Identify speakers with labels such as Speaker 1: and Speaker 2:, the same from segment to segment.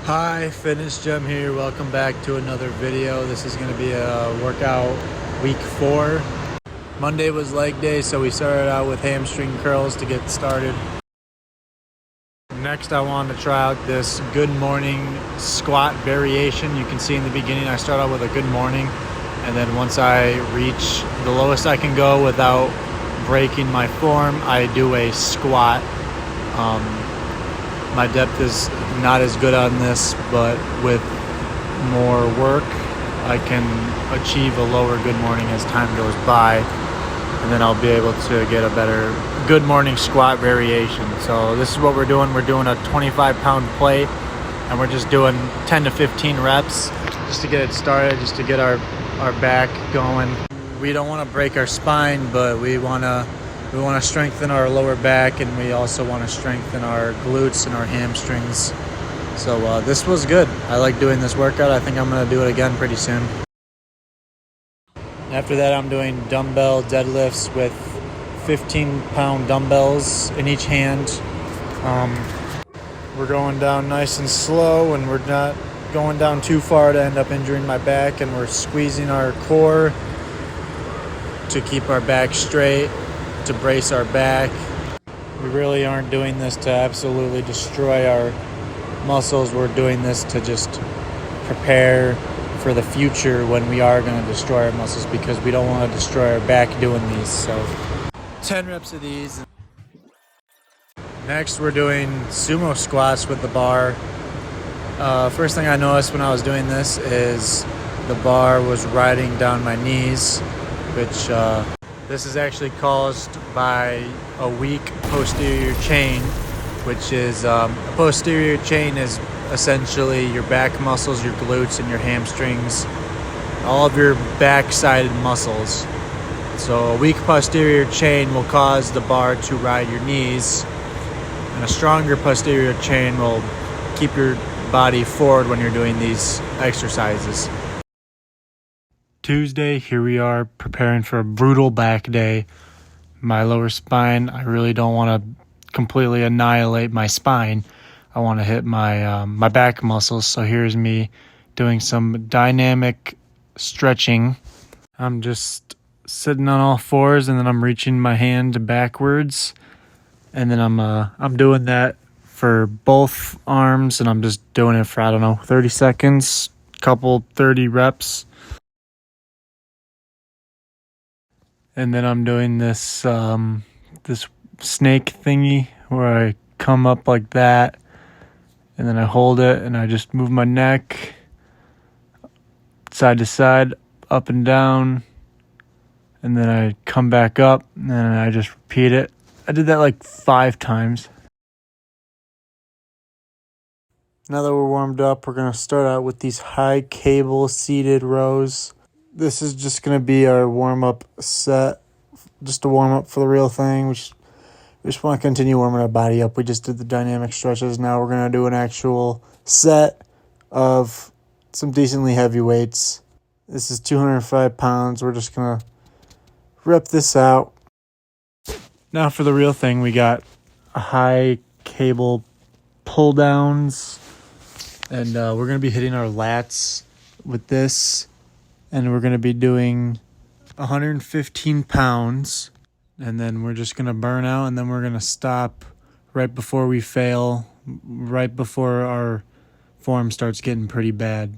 Speaker 1: Hi, Fitness Gem here. Welcome back to another video. This is going to be a workout week 4. Monday was leg day, so we started out with hamstring curls to get started. Next, I wanted to try out this good morning squat variation. You can see in the beginning, I start out with a good morning, and then once I reach the lowest I can go without breaking my form, I do a squat. My depth is not as good on this, but with more work, I can achieve a lower good morning as time goes by, and then I'll be able to get a better good morning squat variation. So this is what we're doing. We're doing a 25-pound plate, and we're just doing 10 to 15 reps just to get it started, just to get our back going. We don't want to break our spine, but we want to strengthen our lower back, and we also want to strengthen our glutes and our hamstrings. So this was good. I like doing this workout. I think I'm going to do it again pretty soon. After that, I'm doing dumbbell deadlifts with 15-pound dumbbells in each hand. We're going down nice and slow, and we're not going down too far to end up injuring my back, and we're squeezing our core to keep our back straight, to brace our back. We really aren't doing this to absolutely destroy our muscles. We're doing this to just prepare for the future when we are going to destroy our muscles, because we don't want to destroy our back doing these. So 10 reps of these. Next, we're doing sumo squats with the bar. First thing I noticed when I was doing this is the bar was riding down my knees, which this is actually caused by a weak posterior chain, which is a posterior chain is essentially your back muscles, your glutes, and your hamstrings, all of your back-sided muscles. So a weak posterior chain will cause the bar to ride your knees, and a stronger posterior chain will keep your body forward when you're doing these exercises. Tuesday, here we are preparing for a brutal back day. My lower spine, I really don't want to completely annihilate my spine. I want to hit my my back muscles. So here's me doing some dynamic stretching. I'm just sitting on all fours, and then I'm reaching my hand backwards, and then I'm doing that for both arms, and I'm just doing it for, I don't know, 30 seconds, couple 30 reps. And then I'm doing this this snake thingy where I come up like that, and then I hold it, and I just move my neck side to side, up and down, and then I come back up, and then I just repeat it. I did that like 5 times. Now that we're warmed up, we're going to start out with these high cable seated rows. This is just going to be our warm-up set, just a warm-up for the real thing. We just want to continue warming our body up. We just did the dynamic stretches. Now we're going to do an actual set of some decently heavy weights. This is 205 pounds. We're just going to rep this out. Now for the real thing, we got a high cable pull-downs, and we're going to be hitting our lats with this. And we're going to be doing 115 pounds, and then we're just going to burn out, and then we're going to stop right before we fail, right before our form starts getting pretty bad.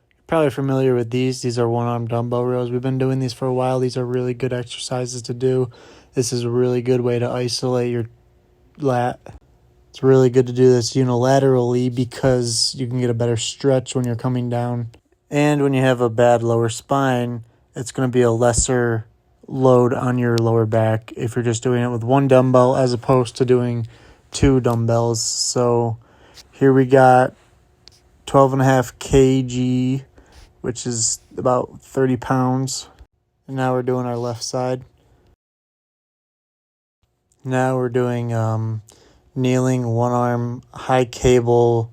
Speaker 1: You're probably familiar with these. These are one-arm dumbbell rows. We've been doing these for a while. These are really good exercises to do. This is a really good way to isolate your lat. It's really good to do this unilaterally because you can get a better stretch when you're coming down. And when you have a bad lower spine, it's going to be a lesser load on your lower back if you're just doing it with one dumbbell as opposed to doing 2 dumbbells. So here we got 12.5 kg, which is about 30 pounds. And now we're doing our left side. Now we're doing kneeling one-arm high cable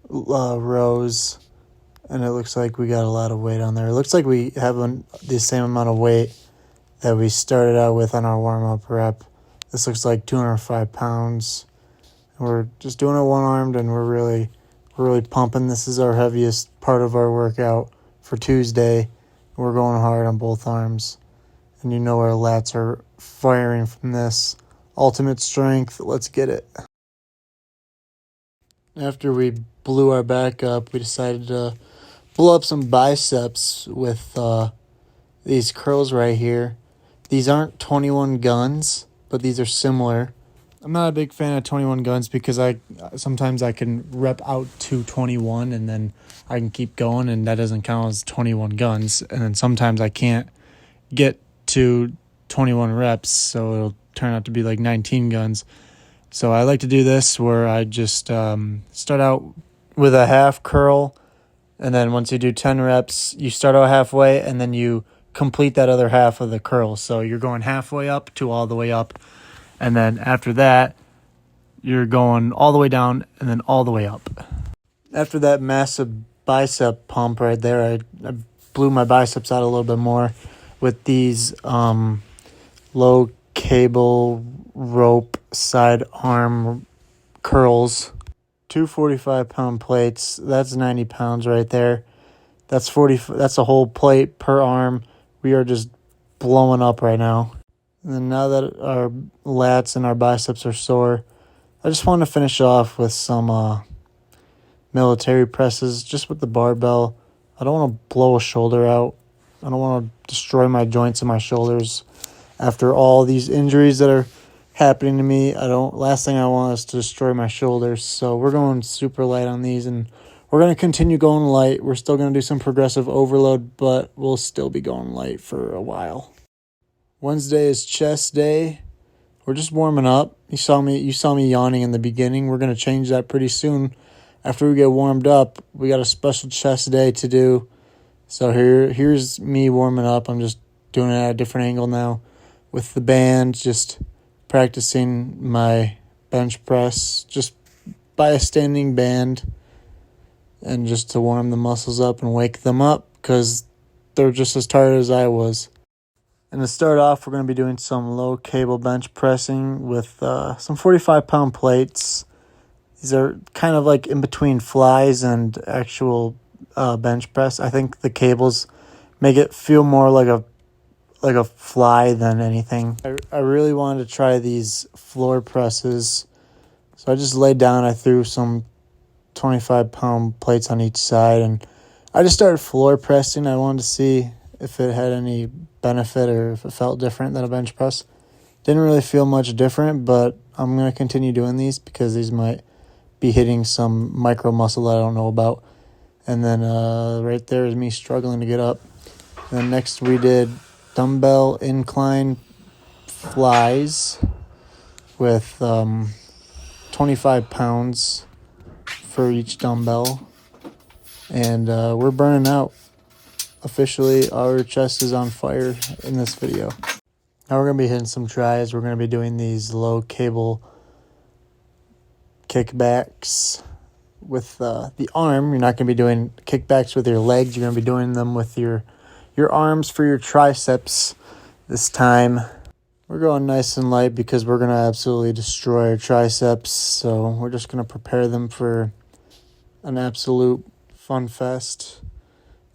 Speaker 1: rows. And it looks like we got a lot of weight on there. It looks like we have the same amount of weight that we started out with on our warm-up rep. This looks like 205 pounds. We're just doing it one-armed, and we're really pumping. This is our heaviest part of our workout for Tuesday. We're going hard on both arms. And you know our lats are firing from this. Ultimate strength, let's get it. After we blew our back up, we decided to blow up some biceps with these curls right here. These aren't 21 guns, but these are similar. I'm not a big fan of 21 guns because sometimes I can rep out to 21 and then I can keep going, and that doesn't count as 21 guns. And then sometimes I can't get to 21 reps, so it'll turn out to be like 19 guns. So I like to do this where I just start out with a half curl, and then once you do 10 reps, you start out halfway, and then you complete that other half of the curl. So you're going halfway up to all the way up, and then after that, you're going all the way down and then all the way up. After that massive bicep pump right there, I blew my biceps out a little bit more with these low cable rope side arm curls. 2 45-pound plates. That's 90 pounds right there. That's a whole plate per arm. We are just blowing up right now. And then now that our lats and our biceps are sore, I just want to finish off with some military presses just with the barbell. I don't want to blow a shoulder out. I don't want to destroy my joints in my shoulders after all these injuries that are happening to me. Last thing I want is to destroy my shoulders. So we're going super light on these, and we're going to continue going light. We're still going to do some progressive overload, but we'll still be going light for a while. Wednesday is chest day. We're just warming up. You saw me yawning in the beginning. We're going to change that pretty soon. After we get warmed up, we got a special chest day to do. So here's me warming up. I'm just doing it at a different angle now with the band, just practicing my bench press just by a standing band, and just to warm the muscles up and wake them up because they're just as tired as I was. And to start off, we're going to be doing some low cable bench pressing with some 45-pound plates. These are kind of like in between flies and actual bench press. I think the cables make it feel more like a fly than anything. I really wanted to try these floor presses, so I just laid down. I threw some 25-pound plates on each side, and I just started floor pressing. I wanted to see if it had any benefit or if it felt different than a bench press. Didn't really feel much different, but I'm going to continue doing these because these might be hitting some micro muscle that I don't know about. And then right there is me struggling to get up. And then next we did dumbbell incline flies with 25 pounds for each dumbbell. And we're burning out. Officially, our chest is on fire in this video. Now we're going to be hitting some tries. We're going to be doing these low cable kickbacks with the arm. You're not going to be doing kickbacks with your legs. You're going to be doing them with your arms for your triceps this time. We're going nice and light because we're going to absolutely destroy our triceps. So we're just going to prepare them for an absolute fun fest.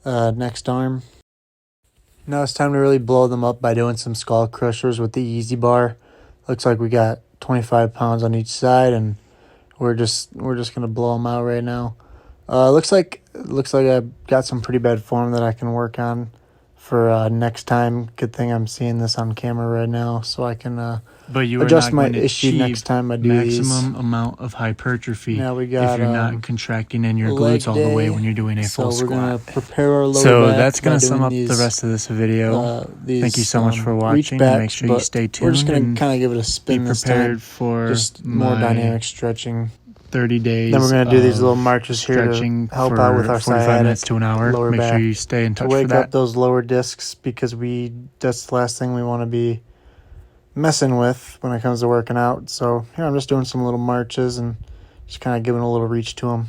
Speaker 1: Next arm. Now it's time to really blow them up by doing some skull crushers with the easy bar. Looks like we got 25 pounds on each side, and we're just gonna blow them out right now. Looks like I've got some pretty bad form that I can work on for next time. Good thing I'm seeing this on camera right now, so I can adjust my issue next time I do
Speaker 2: maximum amount of hypertrophy.
Speaker 1: Now we got
Speaker 2: if you're not contracting in your glutes all the way when you're doing a full squat.
Speaker 1: So we're gonna prepare our lower
Speaker 2: so
Speaker 1: back.
Speaker 2: That's gonna sum up the rest of this video. Thank you so much for watching.
Speaker 1: Backs,
Speaker 2: make sure you stay tuned.
Speaker 1: We're just gonna kind of give it a spin.
Speaker 2: Be prepared for
Speaker 1: just more dynamic stretching.
Speaker 2: 30 days.
Speaker 1: Then we're going to do these little marches here to help out with our
Speaker 2: 45 minutes to an hour.
Speaker 1: Lower
Speaker 2: Make
Speaker 1: back,
Speaker 2: sure you stay in touch
Speaker 1: to wake
Speaker 2: for that.
Speaker 1: up those lower discs because that's the last thing we want to be messing with when it comes to working out. So here I'm just doing some little marches and just kind of giving a little reach to them.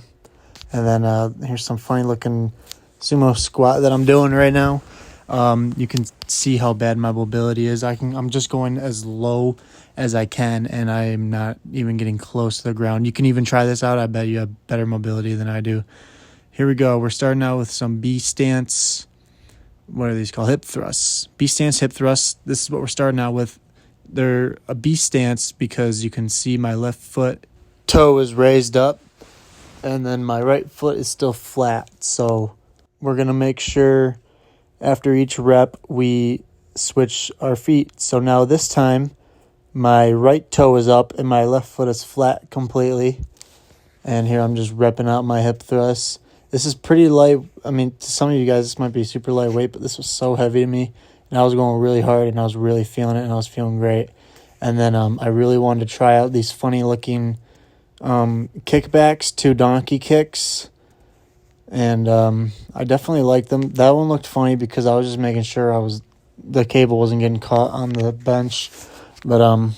Speaker 1: And then here's some funny looking sumo squat that I'm doing right now. You can
Speaker 2: see how bad my mobility is. I'm just going as low as I can, and I'm not even getting close to the ground. You can even try this out. I bet you have better mobility than I do. Here we go. We're starting out with some B stance. What are these called? Hip thrusts. B stance hip thrusts. This is what we're starting out with. They're a B stance because you can see my left foot toe is raised up, and then my right foot is still flat. So we're going to make sure after each rep we switch our feet. So now this time my right toe is up and my left foot is flat completely. And here I'm just repping out my hip thrusts. This is pretty light. I mean, to some of you guys, this might be super lightweight, but this was so heavy to me. And I was going really hard, and I was really feeling it, and I was feeling great. And then I really wanted to try out these funny-looking kickbacks to donkey kicks. And I definitely liked them. That one looked funny because I was just making sure the cable wasn't getting caught on the bench. But,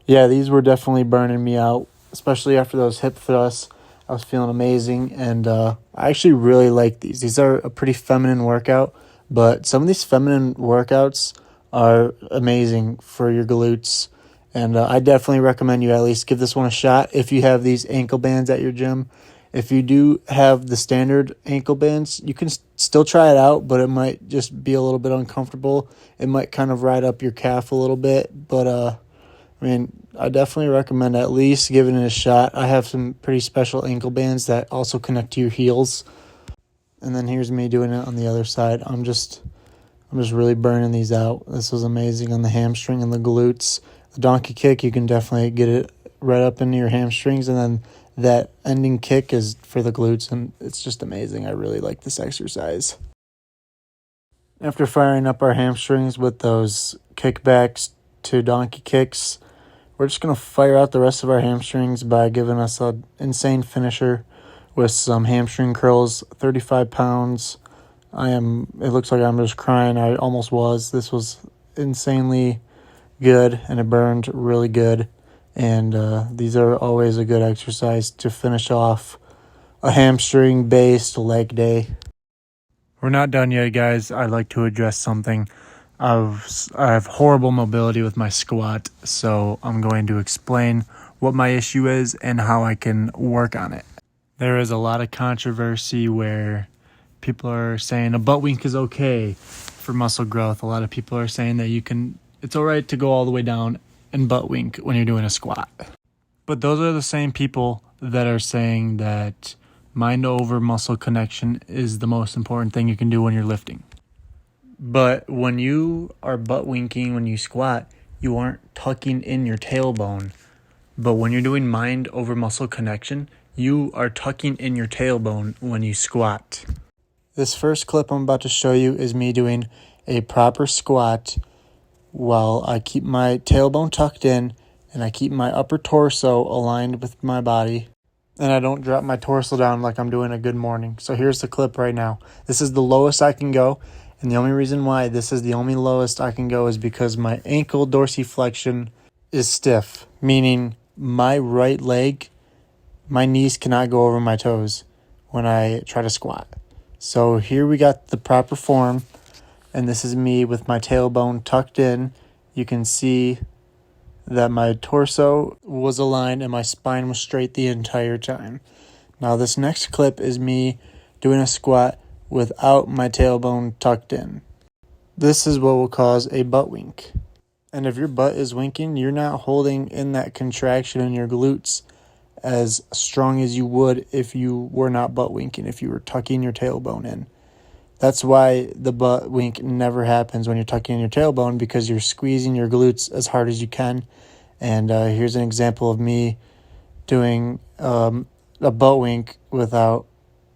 Speaker 2: yeah, these were definitely burning me out, especially after those hip thrusts. I was feeling amazing, and I actually really like these. These are a pretty feminine workout, but some of these feminine workouts are amazing for your glutes, and I definitely recommend you at least give this one a shot if you have these ankle bands at your gym. If you do have the standard ankle bands, you can still try it out, but it might just be a little bit uncomfortable. It might kind of ride up your calf a little bit, but I mean, I definitely recommend at least giving it a shot. I have some pretty special ankle bands that also connect to your heels. And then here's me doing it on the other side. I'm just really burning these out. This was amazing on the hamstring and the glutes. The donkey kick, you can definitely get it right up into your hamstrings. And then that ending kick is for the glutes. And it's just amazing. I really like this exercise. After firing up our hamstrings with those kickbacks to donkey kicks, we're just going to fire out the rest of our hamstrings by giving us an insane finisher with some hamstring curls, 35 pounds. It looks like I'm just crying. I almost was. This was insanely good, and it burned really good. And these are always a good exercise to finish off a hamstring-based leg day.
Speaker 1: We're not done yet, guys. I'd like to address something. I have horrible mobility with my squat, so I'm going to explain what my issue is and how I can work on it. There is a lot of controversy where people are saying a Buttwink is okay for muscle growth. A lot of people are saying that it's all right to go all the way down and Buttwink when you're doing a squat. But those are the same people that are saying that mind over muscle connection is the most important thing you can do when you're lifting. But when you are butt winking when you squat, you aren't tucking in your tailbone. But when you're doing mind over muscle connection, you are tucking in your tailbone when you squat. This first clip I'm about to show you is me doing a proper squat while I keep my tailbone tucked in and I keep my upper torso aligned with my body. And I don't drop my torso down like I'm doing a good morning. So here's the clip right now. This is the lowest I can go. And the only reason why this is the only lowest I can go is because my ankle dorsiflexion is stiff, meaning my right leg, my knees cannot go over my toes when I try to squat. So here we got the proper form, and this is me with my tailbone tucked in. You can see that my torso was aligned and my spine was straight the entire time. Now this next clip is me doing a squat without my tailbone tucked in. This is what will cause a butt wink. And if your butt is winking, you're not holding in that contraction in your glutes as strong as you would if you were not butt winking, if you were tucking your tailbone in. That's why the butt wink never happens when you're tucking in your tailbone, because you're squeezing your glutes as hard as you can. And here's an example of me doing a butt wink without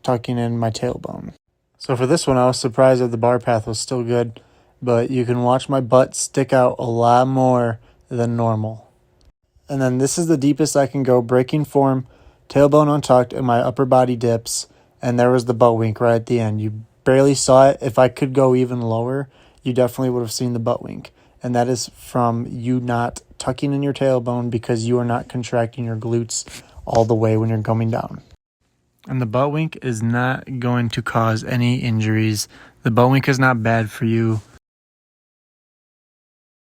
Speaker 1: tucking in my tailbone. So for this one, I was surprised that the bar path was still good, but you can watch my butt stick out a lot more than normal. And then this is the deepest I can go, breaking form, tailbone untucked, and my upper body dips, and there was the butt wink right at the end. You barely saw it. If I could go even lower, you definitely would have seen the butt wink. And that is from you not tucking in your tailbone because you are not contracting your glutes all the way when you're coming down. And the butt wink is not going to cause any injuries. The butt wink is not bad for you.